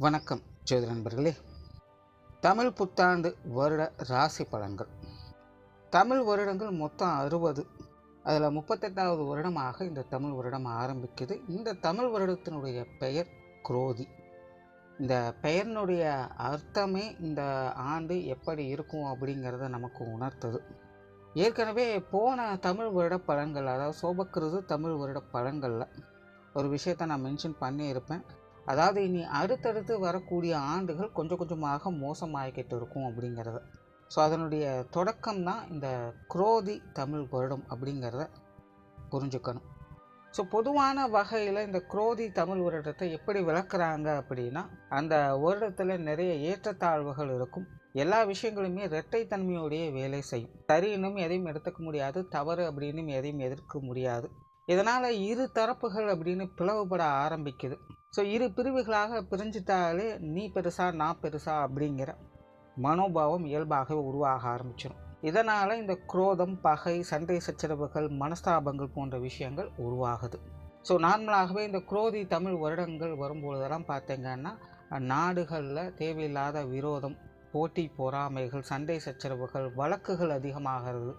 வணக்கம் ஜோதி நண்பர்களே. தமிழ் புத்தாண்டு வருட ராசி பலன்கள். தமிழ் வருடங்கள் மொத்தம் 60. அதில் 38வது வருடமாக இந்த தமிழ் வருடம் ஆரம்பிக்குது. இந்த தமிழ் வருடத்தினுடைய பெயர் குரோதி. இந்த பெயரினுடைய அர்த்தமே இந்த ஆண்டு எப்படி இருக்கும் அப்படிங்கிறத நமக்கு உணர்த்துது. ஏற்கனவே போன தமிழ் வருட பலன்கள், அதாவது சோபக்கிருது தமிழ் வருட பலன்களில் ஒரு விஷயத்தை நான் மென்ஷன் பண்ணியிருப்பேன். அதாவது இனி அடுத்தடுத்து வரக்கூடிய ஆண்டுகள் கொஞ்சம் கொஞ்சமாக மோசமாகிக்கிட்டு இருக்கும் அப்படிங்கிறத. ஸோ அதனுடைய தொடக்கம் தான் இந்த குரோதி தமிழ் வருடம் அப்படிங்கிறத புரிஞ்சுக்கணும். ஸோ பொதுவான வகையில் இந்த குரோதி தமிழ் வருடத்தை எப்படி விளக்குறாங்க அப்படின்னா, அந்த வருடத்தில் நிறைய ஏற்றத்தாழ்வுகள் இருக்கும். எல்லா விஷயங்களுமே இரட்டைத்தன்மையோடைய வேலை செய்யும். சரின்னும் எதையும் எடுத்துக்க முடியாது, தவறு அப்படின்னு எதையும் எதிர்க்க முடியாது. இதனால் இரு தரப்புகள் அப்படின்னு பிளவுபட ஆரம்பிக்குது. ஸோ இரு பிரிவுகளாக பிரிஞ்சிட்டாலே நீ பெருசா நான் பெருசா அப்படிங்கிற மனோபாவம் இயல்பாகவே உருவாக ஆரம்பிச்சிடும். இதனால் இந்த குரோதம், பகை, சண்டை சச்சரவுகள், மனஸ்தாபங்கள் போன்ற விஷயங்கள் உருவாகுது. ஸோ நார்மலாகவே இந்த குரோதி தமிழ் வருடங்கள் வரும்பொழுதெல்லாம் பார்த்தீங்கன்னா நாடுகளில் தேவையில்லாத விரோதம், போட்டி பொறாமைகள், சண்டை சச்சரவுகள், வழக்குகள் அதிகமாகிறது.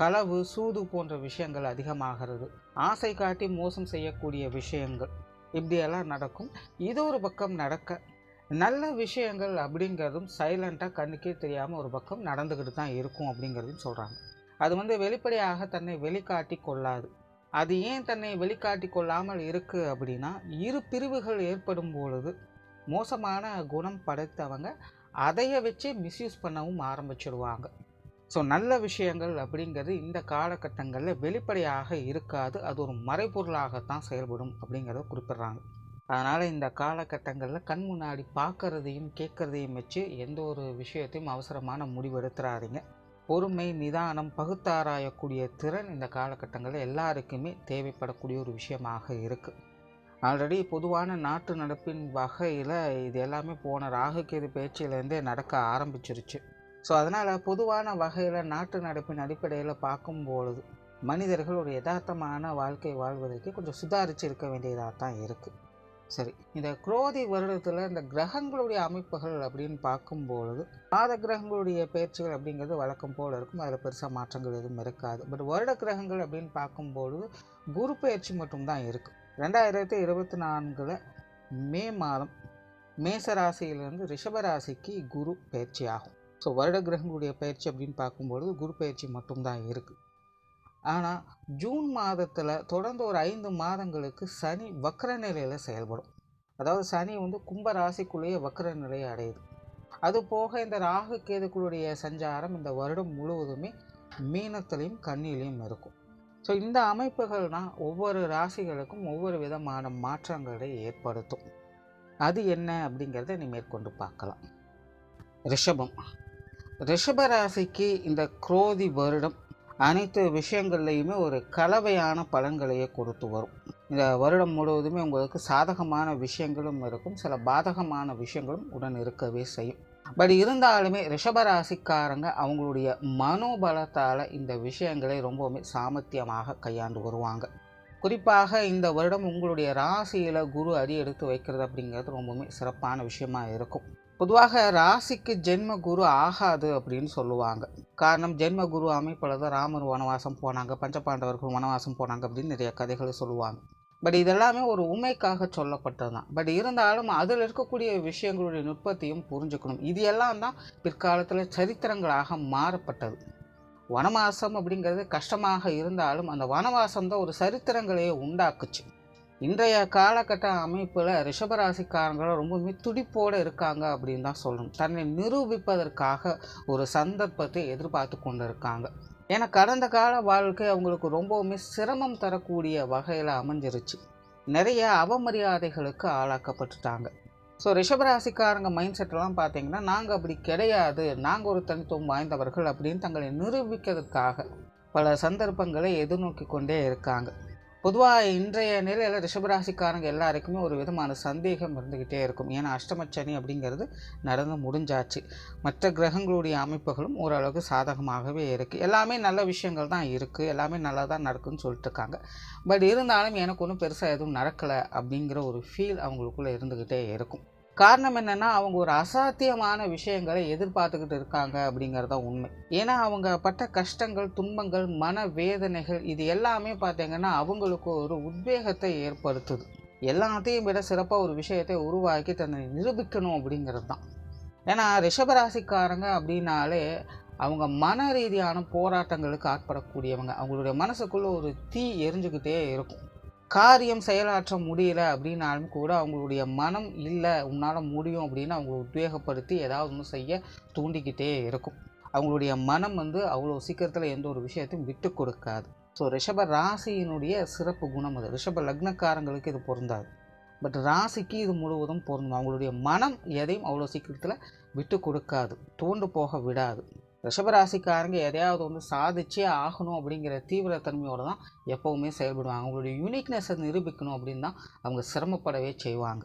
களவு, சூது போன்ற விஷயங்கள் அதிகமாகிறது. ஆசை காட்டி மோசம் செய்யக்கூடிய விஷயங்கள் இப்படியெல்லாம் நடக்கும். இது ஒரு பக்கம் நடக்க, நல்ல விஷயங்கள் அப்படிங்கிறதும் சைலண்ட்டாக கண்ணுக்கே தெரியாமல் ஒரு பக்கம் நடந்துக்கிட்டு தான் இருக்கும் அப்படிங்கிறதையும் சொல்கிறாங்க. அது வெளிப்படையாக தன்னை வெளிக்காட்டி கொள்ளாது. அது ஏன் தன்னை வெளிக்காட்டி கொள்ளாமல் இருக்குது அப்படின்னா, இரு பிரிவுகள் ஏற்படும் பொழுது மோசமான குணம் படைத்தவங்க அதைய வச்சு மிஸ்யூஸ் பண்ணவும் ஆரம்பிச்சிடுவாங்க. ஸோ நல்ல விஷயங்கள் அப்படிங்கிறது இந்த காலகட்டங்களில் வெளிப்படையாக இருக்காது. அது ஒரு மறைபொருளாகத்தான் செயல்படும் அப்படிங்கிறத குறிப்பிட்றாங்க. அதனால் இந்த காலகட்டங்களில் கண் முன்னாடி பார்க்குறதையும் கேட்குறதையும் வச்சு எந்த ஒரு விஷயத்தையும் அவசரமான முடிவெடுத்துறாதீங்க. பொறுமை, நிதானம், பகுத்தாராயக்கூடிய திறன் இந்த காலகட்டங்களில் எல்லாருக்குமே தேவைப்படக்கூடிய ஒரு விஷயமாக இருக்குது. ஆல்ரெடி பொதுவான நாட்டு நடப்பின் வகையில் இது எல்லாமே போன ராகுகேது பேச்சிலேருந்தே நடக்க ஆரம்பிச்சிருச்சு. ஸோ அதனால் பொதுவான வகையில் நாட்டு நடப்பின் அடிப்படையில் பார்க்கும்பொழுது மனிதர்கள் ஒரு யதார்த்தமான வாழ்க்கை வாழ்வதற்கு கொஞ்சம் சுதாரித்து இருக்க வேண்டியதாக தான் இருக்குது. சரி, இந்த குரோதி வருடத்தில் இந்த கிரகங்களுடைய அமைப்புகள் அப்படின்னு பார்க்கும்பொழுது மாத கிரகங்களுடைய பயிற்சிகள் அப்படிங்கிறது வழக்கம் போல் இருக்கும். அதில் பெருசாக மாற்றங்கள் எதுவும் இருக்காது. பட் வருட கிரகங்கள் அப்படின்னு பார்க்கும்பொழுது குரு பயிற்சி மட்டும்தான் இருக்குது. 2024 மே மாதம் மேசராசியிலிருந்து ரிஷபராசிக்கு குரு பயிற்சி ஆகும். ஸோ வருட கிரகங்களுடைய பயிற்சி அப்படின்னு பார்க்கும்பொழுது குரு பயிற்சி மட்டும்தான் இருக்குது. ஆனால் ஜூன் மாதத்தில் தொடர்ந்து ஒரு 5 மாதங்களுக்கு சனி வக்ர நிலையில் செயல்படும். அதாவது சனி கும்ப ராசிக்குள்ளேயே வக்ர நிலையை அடையுது. அது போக இந்த ராகு கேதுக்களுடைய சஞ்சாரம் இந்த வருடம் முழுவதுமே மீனத்திலையும் கன்னியிலையும் இருக்கும். ஸோ இந்த அமைப்புகள் தான் ஒவ்வொரு ராசிகளுக்கும் ஒவ்வொரு விதமான மாற்றங்களை ஏற்படுத்தும். அது என்ன அப்படிங்கிறத நீ மேற்கொண்டு பார்க்கலாம். ரிஷப ராசிக்கு இந்த குரோதி வருடம் அனைத்து விஷயங்கள்லையுமே ஒரு கலவையான பலன்களையே கொடுத்து வரும். இந்த வருடம் முழுவதுமே உங்களுக்கு சாதகமான விஷயங்களும் இருக்கும், சில பாதகமான விஷயங்களும் உடன் இருக்கவே செய்யும். பட் இருந்தாலுமே ரிஷபராசிக்காரங்க அவங்களுடைய மனோபலத்தால் இந்த விஷயங்களை ரொம்பவுமே சாமர்த்தியமாக கையாண்டு வருவாங்க. குறிப்பாக இந்த வருடம் உங்களுடைய ராசியில் குரு அடி எடுத்து வைக்கிறது அப்படிங்கிறது ரொம்பவுமே சிறப்பான விஷயமா இருக்கும். பொதுவாக ராசிக்கு ஜென்ம குரு ஆகாது அப்படின்னு சொல்லுவாங்க. காரணம், ஜென்ம குரு அமைப்பில் தான் ராமர் வனவாசம் போனாங்க, பஞ்சபாண்டவர்கள் வனவாசம் போனாங்க அப்படின்னு நிறைய கதைகளை சொல்லுவாங்க. பட் இதெல்லாமே ஒரு உண்மைக்காக சொல்லப்பட்டது தான். பட் இருந்தாலும் அதில் இருக்கக்கூடிய விஷயங்களுடைய நுட்பத்தையும் புரிஞ்சுக்கணும். இது எல்லாம் தான் பிற்காலத்தில் சரித்திரங்களாக மாறப்பட்டது. வனவாசம் அப்படிங்கிறது கஷ்டமாக இருந்தாலும் அந்த வனவாசம் தான் ஒரு சரித்திரங்களையே உண்டாக்குச்சு. இன்றைய காலகட்ட அமைப்பில் ரிஷபராசிக்காரங்களும் ரொம்பவுமே துடிப்போடு இருக்காங்க அப்படின்னு தான் சொல்லணும். தன்னை நிரூபிப்பதற்காக ஒரு சந்தர்ப்பத்தை எதிர்பார்த்து கொண்டு இருக்காங்க. ஏன்னா கடந்த கால வாழ்க்கை அவங்களுக்கு ரொம்பவுமே சிரமம் தரக்கூடிய வகையில் அமைஞ்சிருச்சு. நிறைய அவமரியாதைகளுக்கு ஆளாக்கப்பட்டுட்டாங்க. ஸோ ரிஷபராசிக்காரங்க மைண்ட் செட்டெல்லாம் பார்த்தீங்கன்னா, நாங்கள் அப்படி கிடையாது, நாங்கள் ஒரு தனித்துவம் வாய்ந்தவர்கள் அப்படின்னு தங்களை நிரூபிக்கிறதுக்காக பல சந்தர்ப்பங்களை எதிர்நோக்கி கொண்டே இருக்காங்க. பொதுவாக இன்றைய நிலையில் ரிஷபராசிக்காரங்க எல்லாருக்குமே ஒரு விதமான சந்தேகம் இருந்துக்கிட்டே இருக்கும். ஏன்னா அஷ்டமச்சனி அப்படிங்கிறது நடந்து முடிஞ்சாச்சு. மற்ற கிரகங்களுடைய அமைப்புகளும் ஓரளவுக்கு சாதகமாகவே இருக்குது. எல்லாமே நல்ல விஷயங்கள் தான் இருக்குது, எல்லாமே நல்லா தான் நடக்குதுன்னு சொல்லிட்டு இருக்காங்க. பட் இருந்தாலும் எனக்கு ஒன்றும் பெருசாக எதுவும் நடக்கலை அப்படிங்கிற ஒரு ஃபீல் அவங்களுக்குள்ளே இருந்துக்கிட்டே இருக்கும். காரணம் என்னென்னா, அவங்க ஒரு அசாத்தியமான விஷயங்களை எதிர்பார்த்துக்கிட்டு இருக்காங்க அப்படிங்கிறது தான் உண்மை. ஏன்னா அவங்க பட்ட கஷ்டங்கள், துன்பங்கள், மன வேதனைகள் இது எல்லாமே பார்த்தீங்கன்னா அவங்களுக்கு ஒரு உத்வேகத்தை ஏற்படுத்துது. எல்லாத்தையும் விட சிறப்பாக ஒரு விஷயத்தை உருவாக்கி தன்னை நிரூபிக்கணும் அப்படிங்கிறது தான். ஏன்னா ரிஷபராசிக்காரங்க அப்படின்னாலே அவங்க மன ரீதியான போராட்டங்களுக்கு ஆட்படக்கூடியவங்க. அவங்களுடைய மனசுக்குள்ளே ஒரு தீ எரிஞ்சுக்கிட்டே இருக்கும். காரியம் செயலாற்ற முடியல அப்படின்னாலும் கூட அவங்களுடைய மனம் இல்லை உன்னால் முடியும் அப்படின்னு அவங்களை உத்வேகப்படுத்தி ஏதாவது ஒன்று செய்ய தூண்டிக்கிட்டே இருக்கும். அவங்களுடைய மனம் அவ்வளோ சீக்கிரத்தில் எந்த ஒரு விஷயத்தையும் விட்டு கொடுக்காது. ஸோ ரிஷப ராசியினுடைய சிறப்பு குணம் அது. ரிஷப லக்னக்காரங்களுக்கு இது பொருந்தாது, பட் ராசிக்கு இது முழுவதும் பொருந்தும். அவங்களுடைய மனம் எதையும் அவ்வளோ சீக்கிரத்தில் விட்டு கொடுக்காது, தோண்டு போக விடாது. ரிஷபராசிக்காரங்க எதையாவது ஒன்று சாதிச்சே ஆகணும் அப்படிங்கிற தீவிரத்தன்மையோடு தான் எப்போவுமே செயல்படுவாங்க. அவங்களுடைய யூனிக்னஸை நிரூபிக்கணும் அப்படின்னு தான் அவங்க சிரமப்படவே செய்வாங்க.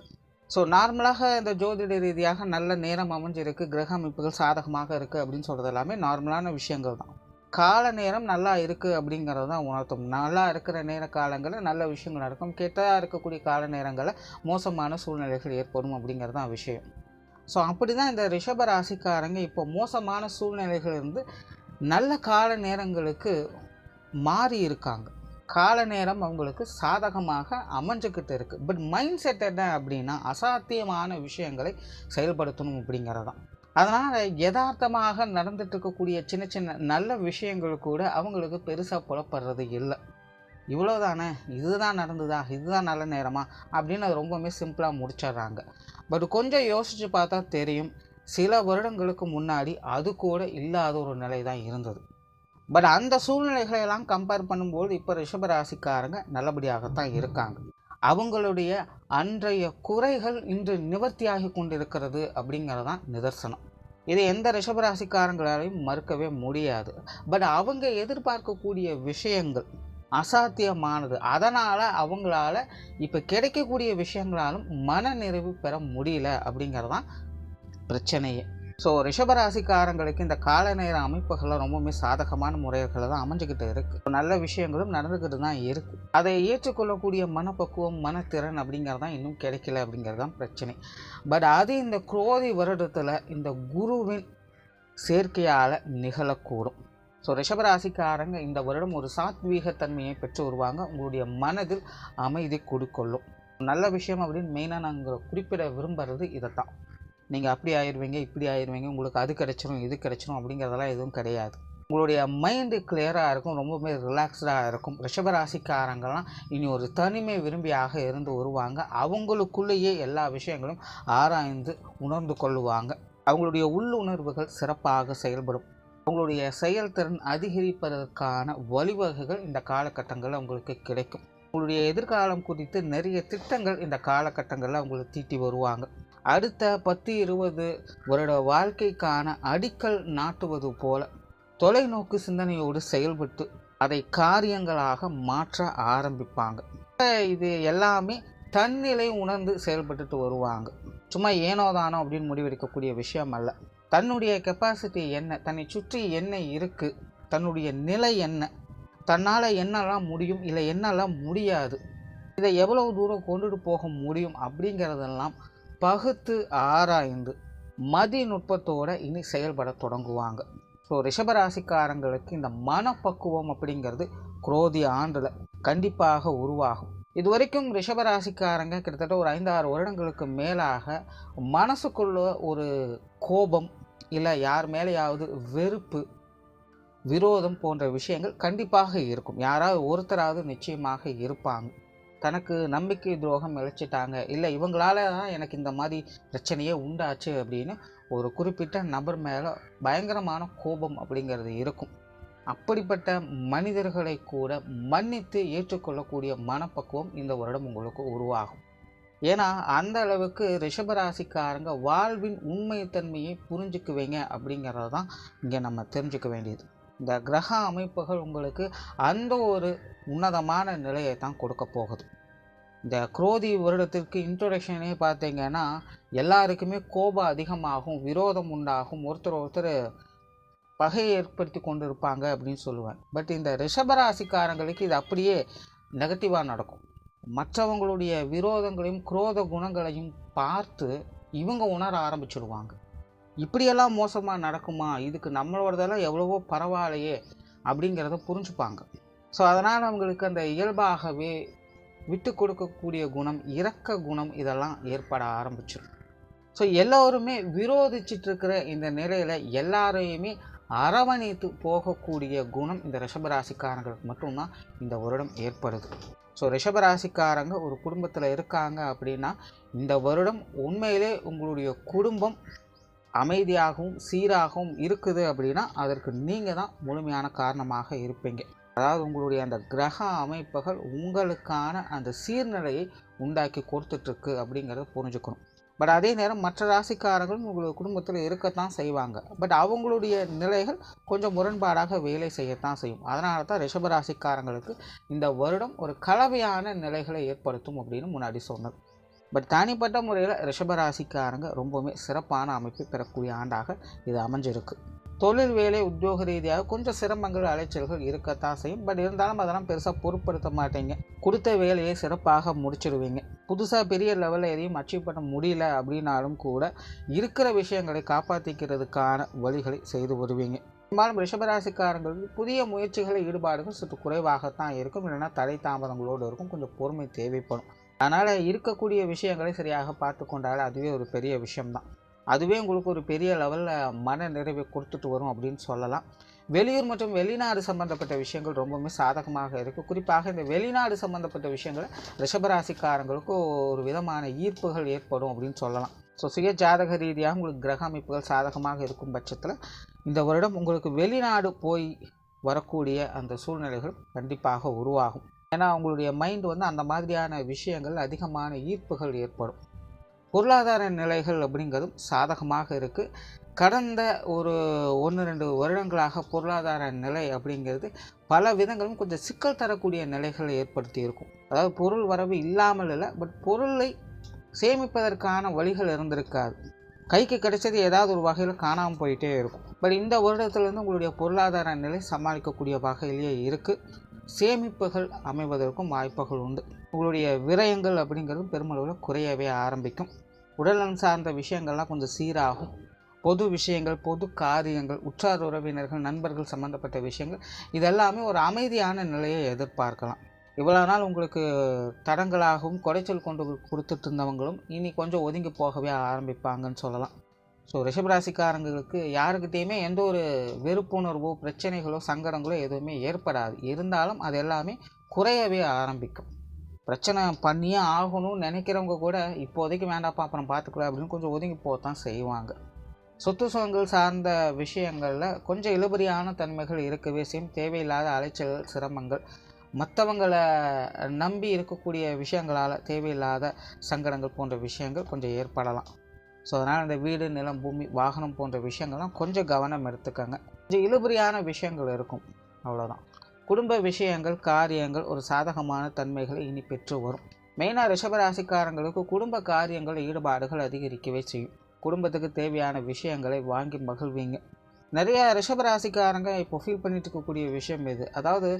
ஸோ நார்மலாக இந்த ஜோதிட ரீதியாக நல்ல நேரம் அமைஞ்சிருக்கு, கிரக அமைப்புகள் சாதகமாக இருக்குது அப்படின்னு சொல்கிறது எல்லாமே நார்மலான விஷயங்கள் தான். கால நேரம் நல்லா இருக்குது அப்படிங்கிறது தான் உணர்த்தும். நல்லா இருக்கிற நேர காலங்களில் நல்ல விஷயங்கள் நடக்கும், கெட்டதாக இருக்கக்கூடிய கால நேரங்களில் மோசமான சூழ்நிலைகள் ஏற்படும் அப்படிங்கிறது தான் விஷயம். ஸோ அப்படி தான் இந்த ரிஷப ராசிக்காரங்க இப்போ மோசமான சூழ்நிலைகளிலிருந்து நல்ல கால நேரங்களுக்கு மாறி இருக்காங்க. கால நேரம் அவங்களுக்கு சாதகமாக அமைஞ்சுக்கிட்டு இருக்குது. பட் மைண்ட் செட் என்ன அப்படின்னா அசாத்தியமான விஷயங்களை செயல்படுத்தணும் அப்படிங்கிறது தான். அதனால் யதார்த்தமாக நடந்துட்டு இருக்கக்கூடிய சின்ன சின்ன நல்ல விஷயங்கள் கூட அவங்களுக்கு பெருசாக புலப்படுறது இல்லை. இவ்வளோதானே, இதுதான் நடந்ததா, இதுதான் நல்ல நேரமா அப்படின்னு அது ரொம்பவுமே சிம்பிளாக முடிச்சிடுறாங்க. பட் கொஞ்சம் யோசித்து பார்த்தா தெரியும், சில வருடங்களுக்கு முன்னாடி அது கூட இல்லாத ஒரு நிலை தான் இருந்தது. பட் அந்த சூழ்நிலைகளெல்லாம் கம்பேர் பண்ணும்போது இப்போ ரிஷபராசிக்காரங்க நல்லபடியாகத்தான் இருக்காங்க. அவங்களுடைய அன்றைய குறைகள் இன்று நிவர்த்தியாகி கொண்டிருக்கிறது அப்படிங்கிறது தான் நிதர்சனம். இது எந்த ரிஷபராசிக்காரங்களாலையும் மறுக்கவே முடியாது. பட் அவங்க எதிர்பார்க்கக்கூடிய விஷயங்கள் அசாத்தியமானது. அதனால் அவங்களால இப்போ கிடைக்கக்கூடிய விஷயங்களாலும் மன நிறைவு பெற முடியல அப்படிங்கிறது தான் பிரச்சனையே. ஸோ ரிஷபராசிக்காரங்களுக்கு இந்த கால நேர அமைப்புகள்லாம் ரொம்பவுமே சாதகமான முறைகளை தான் அமைஞ்சிக்கிட்டு இருக்குது. நல்ல விஷயங்களும் நடந்துக்கிட்டு தான் இருக்குது. அதை ஏற்றுக்கொள்ளக்கூடிய மனப்பக்குவம், மனத்திறன் அப்படிங்கிறது தான் இன்னும் கிடைக்கல அப்படிங்கிறது தான் பிரச்சனை. பட் அது இந்த குரோதி வருடத்தில் இந்த குருவின் சேர்க்கையால் நிகழக்கூடும். ஸோ ரிஷபராசிக்காரங்க இந்த வருடம் ஒரு சாத்வீகத்தன்மையை பெற்று வருவாங்க. உங்களுடைய மனதில் அமைதி குடிக்கொள்ளும். நல்ல விஷயம் அப்படின்னு மெயினாக நாங்கள் குறிப்பிட விரும்புகிறது இதை தான். நீங்கள் அப்படி ஆயிடுவீங்க, இப்படி ஆயிடுவீங்க, உங்களுக்கு அது கிடைச்சிரும், இது கிடைச்சிரும் அப்படிங்கிறதெல்லாம் எதுவும் கிடையாது. உங்களுடைய மைண்டு கிளியராக இருக்கும், ரொம்பவுமே ரிலாக்ஸ்டாக இருக்கும். ரிஷபராசிக்காரங்கள்லாம் இனி ஒரு தனிமை விரும்பியாக இருந்து வருவாங்க. அவங்களுக்குள்ளேயே எல்லா விஷயங்களும் ஆராய்ந்து உணர்ந்து கொள்ளுவாங்க. அவங்களுடைய உள்ளுணர்வுகள் சிறப்பாக செயல்படும். உங்களுடைய செயல்திறன் அதிகரிப்பதற்கான வழிவகைகள் இந்த காலகட்டங்களில் உங்களுக்கு கிடைக்கும். உங்களுடைய எதிர்காலம் குறித்து நிறைய திட்டங்கள் இந்த காலகட்டங்களில் அவங்களுக்கு தீட்டி வருவாங்க. அடுத்த 10-20 வருட வாழ்க்கைக்கான அடிக்கல் நாட்டுவது போல தொலைநோக்கு சிந்தனையோடு செயல்பட்டு அதை காரியங்களாக மாற்ற ஆரம்பிப்பாங்க. இது எல்லாமே தன்னிலை உணர்ந்து செயல்பட்டுட்டு வருவாங்க. சும்மா ஏனோதானோ அப்படின்னு முடிவெடுக்கக்கூடிய விஷயம் அல்ல. தன்னுடைய கெப்பாசிட்டி என்ன, தன்னை சுற்றி என்ன இருக்குது, தன்னுடைய நிலை என்ன, தன்னால் என்னெல்லாம் முடியும் இல்லை என்னெல்லாம் முடியாது, இதை எவ்வளவு தூரம் கொண்டுட்டு போக முடியும் அப்படிங்கிறதெல்லாம் பகுத்து ஆராய்ந்து மதிநுட்பத்தோடு இனி செயல்பட தொடங்குவாங்க. ஸோ ரிஷபராசிக்காரங்களுக்கு இந்த மனப்பக்குவம் அப்படிங்கிறது குரோதி ஆண்டில் கண்டிப்பாக உருவாகும். இது வரைக்கும் ரிஷபராசிக்காரங்க கிட்டத்தட்ட ஒரு 5-6 வருடங்களுக்கு மேலாக மனசுக்குள்ள ஒரு கோபம் இல்லை யார் மேலேயாவது வெறுப்பு, விரோதம் போன்ற விஷயங்கள் கண்டிப்பாக இருக்கும். யாராவது ஒருத்தராவது நிச்சயமாக இருப்பாங்க. தனக்கு நம்பிக்கை துரோகம் இழைச்சிட்டாங்க, இல்லை இவங்களால தான் எனக்கு இந்த மாதிரி பிரச்சனையே உண்டாச்சு அப்படின்னு ஒரு குறிப்பிட்ட நபர் மேலே பயங்கரமான கோபம் அப்படிங்கிறது இருக்கும். அப்படிப்பட்ட மனிதர்களை கூட மன்னித்து ஏற்றுக்கொள்ளக்கூடிய மனப்பக்குவம் இந்த வருடம் உங்களுக்கு உருவாகும். ஏன்னா அந்த அளவுக்கு ரிஷபராசிக்காரங்க வாழ்வின் உண்மைத்தன்மையை புரிஞ்சுக்குவீங்க அப்படிங்கிறது தான் இங்கே நம்ம தெரிஞ்சுக்க வேண்டியது. இந்த கிரக அமைப்புகள் உங்களுக்கு அந்த ஒரு உன்னதமான நிலையை தான் கொடுக்க போகுது. இந்த குரோதி வருடத்திற்கு இன்ட்ரோடக்ஷனே பார்த்தீங்கன்னா எல்லாருக்குமே கோபம் அதிகமாகும், விரோதம் உண்டாகும், ஒருத்தர் பகையை ஏற்படுத்தி கொண்டு இருப்பாங்க அப்படின்னு சொல்லுவேன். பட் இந்த ரிஷபராசிக்காரங்களுக்கு இது அப்படியே நெகட்டிவாக நடக்கும். மற்றவங்களுடைய விரோதங்களையும் குரோத குணங்களையும் பார்த்து இவங்க உணர ஆரம்பிச்சிடுவாங்க. இப்படியெல்லாம் மோசமாக நடக்குமா, இதுக்கு நம்மளோடதெல்லாம் எவ்வளவோ பரவாயில்லையே அப்படிங்கிறத புரிஞ்சுப்பாங்க. ஸோ அதனால் அவங்களுக்கு அந்த இயல்பாகவே விட்டு கொடுக்கக்கூடிய குணம், இரக்க குணம் இதெல்லாம் ஏற்பட ஆரம்பிச்சிடும். ஸோ எல்லோருமே விரோதிச்சுட்டு இருக்கிற இந்த நிலையில் எல்லாரையுமே அரவணைத்து போகக்கூடிய குணம் இந்த ரிஷபராசிக்காரங்களுக்கு மட்டும்தான் இந்த வருடம் ஏற்படுது. ஸோ ரிஷபராசிக்காரங்க ஒரு குடும்பத்தில் இருக்காங்க அப்படின்னா இந்த வருடம் உண்மையிலே உங்களுடைய குடும்பம் அமைதியாகவும் சீராகவும் இருக்குது அப்படின்னா அதற்கு நீங்கள் தான் முழுமையான காரணமாக இருப்பீங்க. அதாவது உங்களுடைய அந்த கிரக அமைப்புகள் உங்களுக்கான அந்த சீர்நிலையை உண்டாக்கி கொடுத்துட்ருக்கு அப்படிங்கிறத புரிஞ்சுக்கணும். பட் அதே நேரம் மற்ற ராசிக்காரங்களும் உங்களுடைய குடும்பத்தில் இருக்கத்தான் செய்வாங்க. பட் அவங்களுடைய நிலைகள் கொஞ்சம் முரண்பாடாக வேலை செய்யத்தான் செய்யும். அதனால தான் ரிஷபராசிக்காரங்களுக்கு இந்த வருடம் ஒரு கலவையான நிலைகளை ஏற்படுத்தும் அப்படின்னு முன்னாடி சொன்னது. பட் தனிப்பட்ட முறையில் ரிஷபராசிக்காரங்க ரொம்பவுமே சிறப்பான அமைப்பை பெறக்கூடிய ஆண்டாக இது அமைஞ்சிருக்கு. தொழில் வேலை உத்தியோக ரீதியாக கொஞ்சம் சிரமங்கள் அலைச்சல்கள் இருக்கத்தான் செய்யும். பட் இருந்தாலும் அதெல்லாம் பெருசாக பொருட்படுத்த மாட்டீங்க. கொடுத்த வேலையை சிறப்பாக முடிச்சிடுவீங்க. புதுசாக பெரிய லெவலில் எதையும் அச்சீவ் பண்ண முடியல அப்படின்னாலும் கூட இருக்கிற விஷயங்களை காப்பாற்றிக்கிறதுக்கான வழிகளை செய்து வருவீங்க. பெரும்பாலும் ரிஷபராசிக்காரங்களுக்கு புதிய முயற்சிகளை ஈடுபாடுகள் சற்று குறைவாகத்தான் இருக்கும். இல்லைன்னா தடை தாமதங்களோடு இருக்கும். கொஞ்சம் பொறுமை தேவைப்படும். அதனால் இருக்கக்கூடிய விஷயங்களை சரியாக பார்த்து கொண்டால் அதுவே ஒரு பெரிய விஷயம்தான். அதுவே உங்களுக்கு ஒரு பெரிய லெவலில் மன நிறைவை கொடுத்துட்டு வரும் அப்படின்னு சொல்லலாம். வெளியூர் மற்றும் வெளிநாடு சம்பந்தப்பட்ட விஷயங்கள் ரொம்பவுமே சாதகமாக இருக்குது. குறிப்பாக இந்த வெளிநாடு சம்பந்தப்பட்ட விஷயங்களை ரிஷபராசிக்காரங்களுக்கு ஒரு விதமான ஈர்ப்புகள் ஏற்படும் அப்படின்னு சொல்லலாம். ஸோ சுய ஜாதக ரீதியாக உங்களுக்கு கிரக அமைப்புகள் சாதகமாக இருக்கும் பட்சத்தில் இந்த வருடம் உங்களுக்கு வெளிநாடு போய் வரக்கூடிய அந்த சூழ்நிலைகள் கண்டிப்பாக உருவாகும். ஏன்னா அவங்களுடைய மைண்ட் அந்த மாதிரியான விஷயங்கள் அதிகமான ஈர்ப்புகள் ஏற்படும். பொருளாதார நிலைகள் அப்படிங்கிறதும் சாதகமாக இருக்குது. கடந்த ஒரு 1-2 வருடங்களாக பொருளாதார நிலை அப்படிங்கிறது பல விதங்களும் கொஞ்சம் சிக்கல் தரக்கூடிய நிலைகளை ஏற்படுத்தி இருக்கும். அதாவது பொருள் வரவு இல்லாமல் இல்லை, பட் பொருளை சேமிப்பதற்கான வழிகள் இருந்திருக்காது. கைக்கு கிடைச்சது ஏதாவது ஒரு வகையில் காணாமல் போயிட்டே இருக்கும். பட் இந்த வருடத்துலேருந்து உங்களுடைய பொருளாதார நிலை சமாளிக்கக்கூடிய வகையிலேயே இருக்குது. சேமிப்புகள் அமைவதற்கும் வாய்ப்புகள் உண்டு. உங்களுடைய விரயங்கள் அப்படிங்கிறது பெருமளவில் குறையவே ஆரம்பிக்கும். உடல்நலம் சார்ந்த விஷயங்கள்லாம் கொஞ்சம் சீராகும். பொது விஷயங்கள், பொது காரியங்கள், உற்றார் உறவினர்கள், நண்பர்கள் சம்மந்தப்பட்ட விஷயங்கள் இதெல்லாமே ஒரு அமைதியான நிலையை எதிர்பார்க்கலாம். இவ்வளோ நாள் உங்களுக்கு தடங்களாகவும் குறைச்சல் கொண்டு கொடுத்துட்டு இருந்தவங்களும் இனி கொஞ்சம் ஒதுங்கி போகவே ஆரம்பிப்பாங்கன்னு சொல்லலாம். ஸோ ரிஷபராசிக்காரங்களுக்கு யாருக்கிட்டேயுமே எந்த ஒரு வெறுப்புணர்வோ பிரச்சனைகளோ சங்கடங்களோ எதுவுமே ஏற்படாது. இருந்தாலும் அது எல்லாமே குறையவே ஆரம்பிக்கும். பிரச்சனை பண்ணியே ஆகணும்னு நினைக்கிறவங்க கூட இப்போதைக்கு வேண்டாப்பா அப்புறம் பார்த்துக்கலாம் அப்படின்னு கொஞ்சம் ஒதுங்கி போகத்தான் செய்வாங்க. சொத்து சுகங்கள் சார்ந்த விஷயங்களில் கொஞ்சம் இழுபறியான தன்மைகள் இருக்கவே செய்யும். தேவையில்லாத அலைச்சல்கள், சிரமங்கள், மற்றவங்களை நம்பி இருக்கக்கூடிய விஷயங்களால் தேவையில்லாத சங்கடங்கள் போன்ற விஷயங்கள் கொஞ்சம் ஏற்படலாம். ஸோ அதனால் இந்த வீடு, நிலம், பூமி, வாகனம் போன்ற விஷயங்கள்லாம் கொஞ்சம் கவனம் எடுத்துக்கோங்க. கொஞ்சம் இழுபறியான விஷயங்கள் இருக்கும், அவ்வளோதான். குடும்ப விஷயங்கள், காரியங்கள் ஒரு சாதகமான தன்மைகளை இனி பெற்று வரும். மெயினாக ரிஷபராசிக்காரங்களுக்கு குடும்ப காரியங்கள் ஈடுபாடுகள் அதிகரிக்கவே செய்யும். குடும்பத்துக்கு தேவையான விஷயங்களை வாங்கி மகிழ்வீங்க. நிறைய ரிஷபராசிக்காரங்க இப்போ ஃபீல் பண்ணிட்டு இருக்கக்கூடிய விஷயம் இது. அதாவது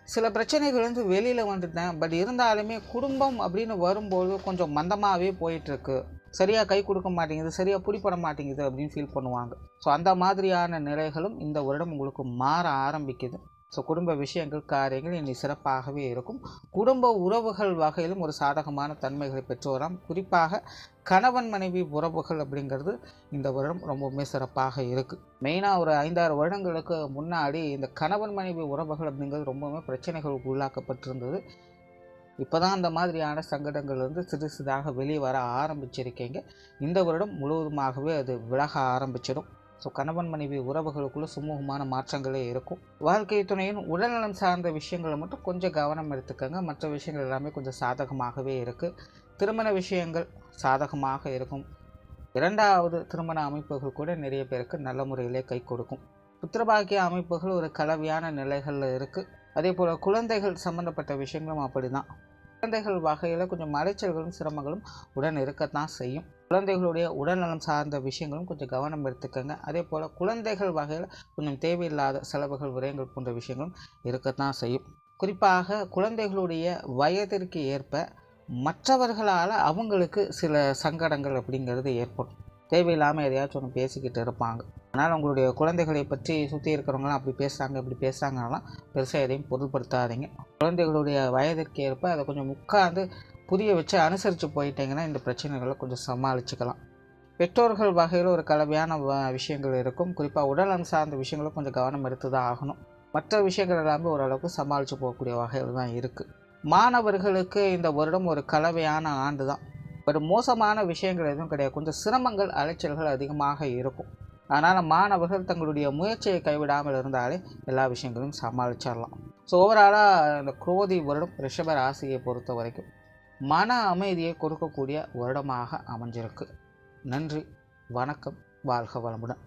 சில பிரச்சனைகள் வெளியில் வந்துட்டேன், பட் இருந்தாலுமே குடும்பம் அப்படின்னு வரும்போது கொஞ்சம் மந்தமாகவே போயிட்டுருக்கு, சரியாக கை கொடுக்க மாட்டேங்குது, சரியாக பிடிப்பட மாட்டேங்குது அப்படின்னு ஃபீல் பண்ணுவாங்க. ஸோ அந்த மாதிரியான நிலைகளும் இந்த வருடம் உங்களுக்கு மாற ஆரம்பிக்குது. ஸோ குடும்ப விஷயங்கள், காரியங்கள் இனி சிறப்பாகவே இருக்கும். குடும்ப உறவுகள் வகையிலும் ஒரு சாதகமான தன்மைகளை பெற்று வரலாம். குறிப்பாக கணவன் மனைவி உறவுகள் அப்படிங்கிறது இந்த வருடம் ரொம்பவுமே சிறப்பாக இருக்குது. மெயினாக ஒரு 5-6 வருடங்களுக்கு முன்னாடி இந்த கணவன் மனைவி உறவுகள் அப்படிங்கிறது ரொம்பவுமே பிரச்சனைகளுக்கு உள்ளாக்கப்பட்டிருந்தது. இப்போ தான் அந்த மாதிரியான சங்கடங்கள் சிறு சிறிதாக வெளியே வர ஆரம்பிச்சிருக்கீங்க. இந்த வருடம் முழுவதுமாகவே அது விலக ஆரம்பிச்சிடும். ஸோ கணவன் மனைவி உறவுகளுக்குள்ள சுமூகமான மாற்றங்களே இருக்கும். வாழ்க்கை துணையின் உடல்நலம் சார்ந்த விஷயங்களை மட்டும் கொஞ்சம் கவனம் எடுத்துக்கோங்க. மற்ற விஷயங்கள் எல்லாமே கொஞ்சம் சாதகமாகவே இருக்குது. திருமண விஷயங்கள் சாதகமாக இருக்கும். 2வது திருமண அமைப்புகள் கூட நிறைய பேருக்கு நல்ல முறையிலே கை கொடுக்கும். புத்திரபாக்கிய அமைப்புகள் ஒரு கலவையான நிலைகளில் இருக்குது. அதே போல் குழந்தைகள் சம்மந்தப்பட்ட விஷயங்களும் அப்படி தான். குழந்தைகள் வகையில் கொஞ்சம் அலைச்சல்களும் சிரமங்களும் உடன் இருக்கத்தான் செய்யும். குழந்தைகளுடைய உடல்நலம் சார்ந்த விஷயங்களும் கொஞ்சம் கவனம் எடுத்துக்கோங்க. அதே போல் குழந்தைகள் வகையில் கொஞ்சம் தேவையில்லாத செலவுகள், விரயங்கள் போன்ற விஷயங்களும் இருக்கத்தான் செய்யும். குறிப்பாக குழந்தைகளுடைய வயதிற்கு ஏற்ப மற்றவர்களால் அவங்களுக்கு சில சங்கடங்கள் அப்படிங்கிறது ஏற்படும். தேவையில்லாமல் எதையாச்சும் ஒன்று பேசிக்கிட்டு இருப்பாங்க. அதனால் உங்களுடைய குழந்தைகளை பற்றி சுற்றி இருக்கிறவங்களாம் அப்படி பேசுகிறாங்க இப்படி பேசுகிறாங்கலாம் பெருசாக எதையும் பொருட்படுத்தாதீங்க. குழந்தைகளுடைய வயதிற்கு ஏற்ப அதை கொஞ்சம் உட்கார்ந்து புரிய வச்சு அனுசரித்து போயிட்டீங்கன்னா இந்த பிரச்சனைகளை கொஞ்சம் சமாளிச்சுக்கலாம். பெற்றோர்கள் வகையில் ஒரு கலவையான விஷயங்கள் இருக்கும். குறிப்பாக உடல்நலம் சார்ந்த விஷயங்களும் கொஞ்சம் கவனம் எடுத்து தான் ஆகணும். மற்ற விஷயங்கள் எல்லாமே ஓரளவுக்கு சமாளித்து போகக்கூடிய வகையில் தான் இருக்குது. மாணவர்களுக்கு இந்த வருடம் ஒரு கலவையான ஆண்டு தான். ஒரு மோசமான விஷயங்கள் எதுவும் கிடையாது. கொஞ்சம் சிரமங்கள் அலைச்சல்கள் அதிகமாக இருக்கும். அதனால் மாணவர்கள் தங்களுடைய முயற்சியை கைவிடாமல் இருந்தாலே எல்லா விஷயங்களும் சமாளிச்சிடலாம். ஸோ ஓவராலாக இந்த குரோதி வருடம் ரிஷப ராசியை பொறுத்த வரைக்கும் மன அமைதியை கொடுக்கக்கூடிய வருடமாக அமைஞ்சிருக்கு. நன்றி, வணக்கம், வாழ்க வளமுடன்.